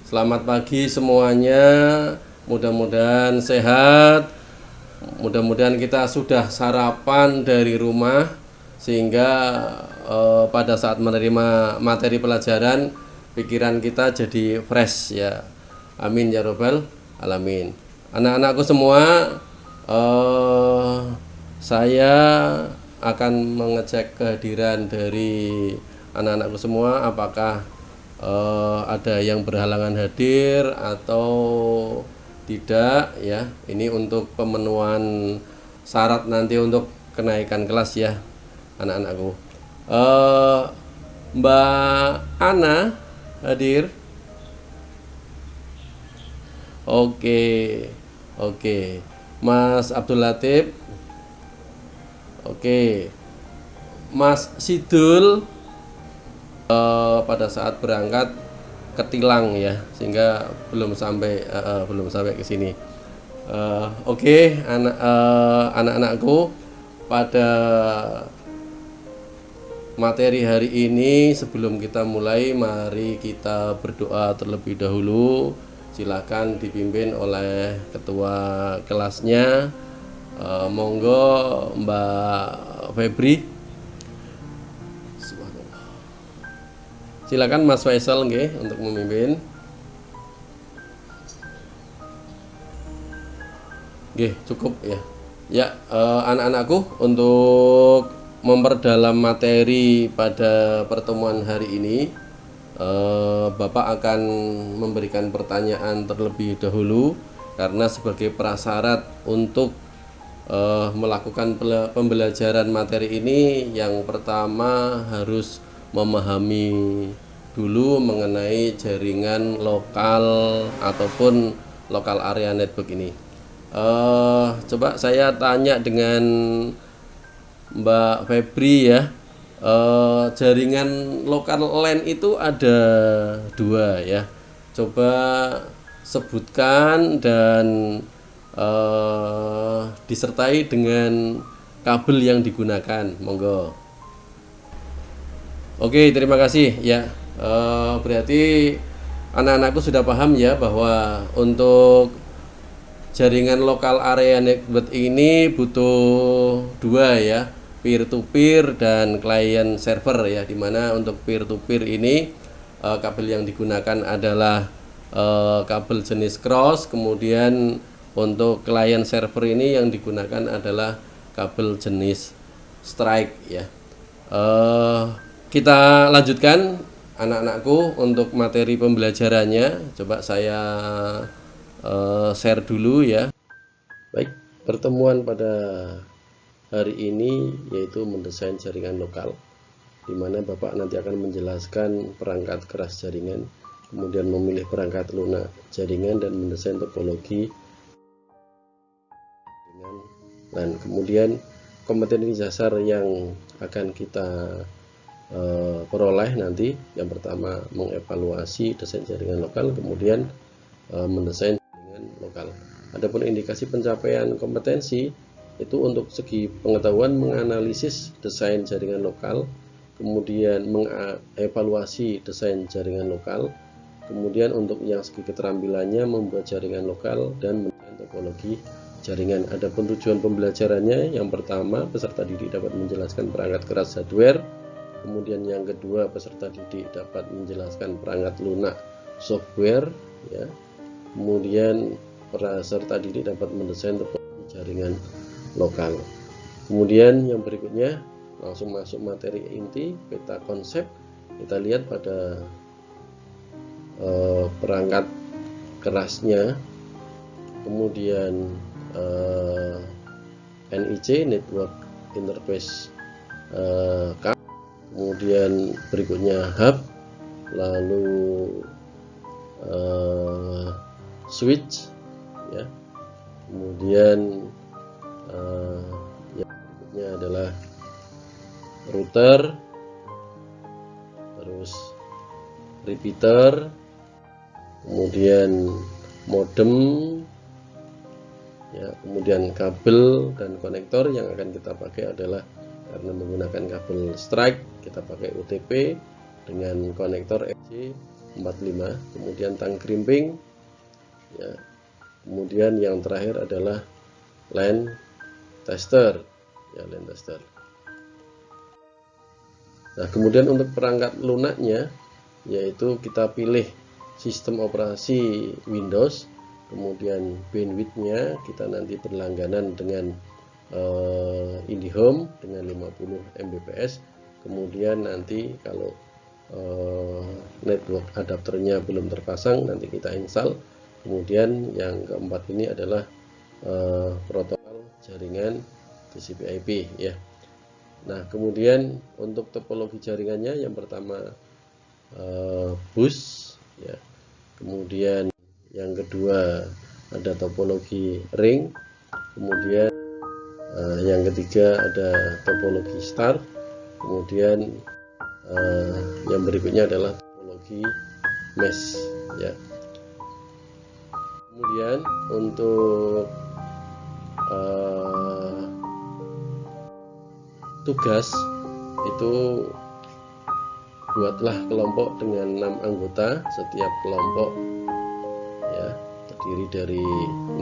Selamat pagi semuanya. Mudah-mudahan sehat. Mudah-mudahan kita sudah sarapan dari rumah sehingga pada saat menerima materi pelajaran pikiran kita jadi fresh ya. Amin ya robbal alamin. Anak-anakku semua, saya akan mengecek kehadiran dari anak-anakku semua apakah ada yang berhalangan hadir atau tidak ya. Ini untuk pemenuhan syarat nanti untuk kenaikan kelas ya anak-anakku. Mbak Ana hadir? Oke, oke. Mas Abdul Latif? Oke. Mas Sidul pada saat berangkat ketilang ya, sehingga belum sampai ke sini. Oke, anak-anakku, pada materi hari ini sebelum kita mulai, mari kita berdoa terlebih dahulu. Silakan dipimpin oleh ketua kelasnya. Monggo Mbak Febri. Silakan Mas Faisal nggih untuk memimpin. Nggih, cukup ya. Ya, anak-anakku, untuk memperdalam materi pada pertemuan hari ini, Bapak akan memberikan pertanyaan terlebih dahulu karena sebagai prasyarat untuk melakukan pembelajaran materi ini, yang pertama harus memahami dulu mengenai jaringan lokal ataupun lokal area network ini. Coba saya tanya dengan Mbak Febri ya. Jaringan lokal LAN itu ada dua ya. Coba sebutkan dan disertai dengan kabel yang digunakan. Monggo. Oke, terima kasih ya. Berarti anak-anakku sudah paham ya bahwa untuk jaringan lokal area network ini butuh dua ya, peer to peer dan client server ya. Dimana untuk peer to peer ini kabel yang digunakan adalah kabel jenis cross, kemudian untuk client server ini yang digunakan adalah kabel jenis strike ya. Kita lanjutkan anak-anakku untuk materi pembelajarannya. Coba saya share dulu ya. Baik, pertemuan pada hari ini yaitu mendesain jaringan lokal, di mana Bapak nanti akan menjelaskan perangkat keras jaringan, kemudian memilih perangkat lunak jaringan dan mendesain topologi jaringan, dan kemudian kompetensi dasar yang akan kita peroleh nanti. Yang pertama mengevaluasi desain jaringan lokal, kemudian mendesain jaringan lokal. Adapun indikasi pencapaian kompetensi itu untuk segi pengetahuan menganalisis desain jaringan lokal, kemudian mengevaluasi desain jaringan lokal, kemudian untuk yang segi keterampilannya membuat jaringan lokal dan mendesain topologi jaringan. Adapun tujuan pembelajarannya, yang pertama peserta didik dapat menjelaskan perangkat keras hardware, kemudian yang kedua peserta didik dapat menjelaskan perangkat lunak software ya, kemudian peserta didik dapat mendesain topologi jaringan lokal. Kemudian yang berikutnya langsung masuk materi inti, peta konsep. Kita lihat pada perangkat kerasnya, kemudian NIC network interface card, kemudian berikutnya hub, lalu switch ya, kemudian yang berikutnya adalah router, terus repeater, kemudian modem ya, kemudian kabel dan konektor. Yang akan kita pakai adalah, karena menggunakan kabel strike, kita pakai UTP dengan konektor RJ 45, kemudian tang crimping ya, kemudian yang terakhir adalah line tester ya, line tester. Nah, kemudian untuk perangkat lunaknya yaitu kita pilih sistem operasi Windows, kemudian bandwidthnya kita nanti berlangganan dengan IndiHome dengan 50 Mbps. Kemudian nanti kalau network adapternya belum terpasang, nanti kita install. Kemudian yang keempat ini adalah protokol jaringan TCP/IP ya. Nah, kemudian untuk topologi jaringannya yang pertama bus ya, kemudian yang kedua ada topologi ring, kemudian yang ketiga ada topologi star, kemudian yang berikutnya adalah topologi mesh ya. Kemudian untuk tugas itu buatlah kelompok dengan 6 anggota, setiap kelompok ya terdiri dari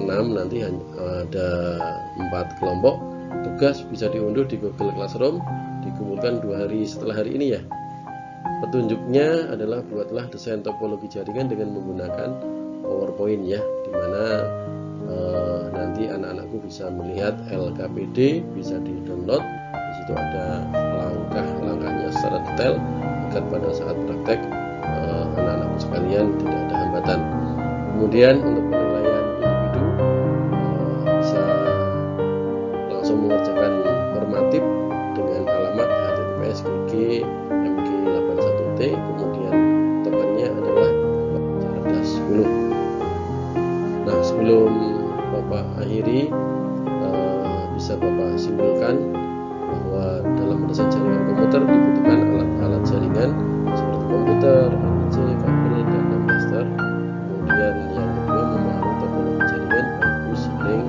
6, nanti ada 4 kelompok. Tugas bisa diunduh di Google Classroom, dikumpulkan 2 hari setelah hari ini ya. Petunjuknya adalah buatlah desain topologi jaringan dengan menggunakan PowerPoint ya, dimana nanti anak-anakku bisa melihat LKPD, bisa di-download. Di situ ada langkah-langkahnya secara detail agar pada saat praktek anak-anakku sekalian tidak ada hambatan. Kemudian untuk penilaian individu bisa langsung mengerjakan formatif dengan alamat https://mg81t, kemudian tokennya adalah 1410. Nah, sebelum Bapak akhiri, bisa Bapak simpulkan bahwa dalam mendesain jaringan komputer dibutuhkan alat-alat jaringan seperti komputer, RC, kabel, dan tester. Kemudian yang kedua memahami topologi jaringan baik bus, ring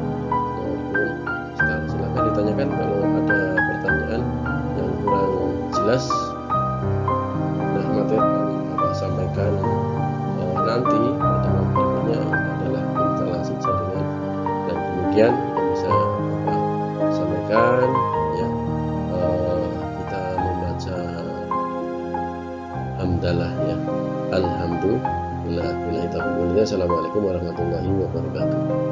maupun star. Silakan ditanyakan kalau ada pertanyaan yang kurang jelas. Nah, materi yang Bapak sampaikan nanti pertemuan berikutnya adalah instalasi jaringan, dan kemudian yang bisa Bapak sampaikan ya, kita membaca hamdalah ya, alhamdulillah. Assalamualaikum warahmatullahi wabarakatuh.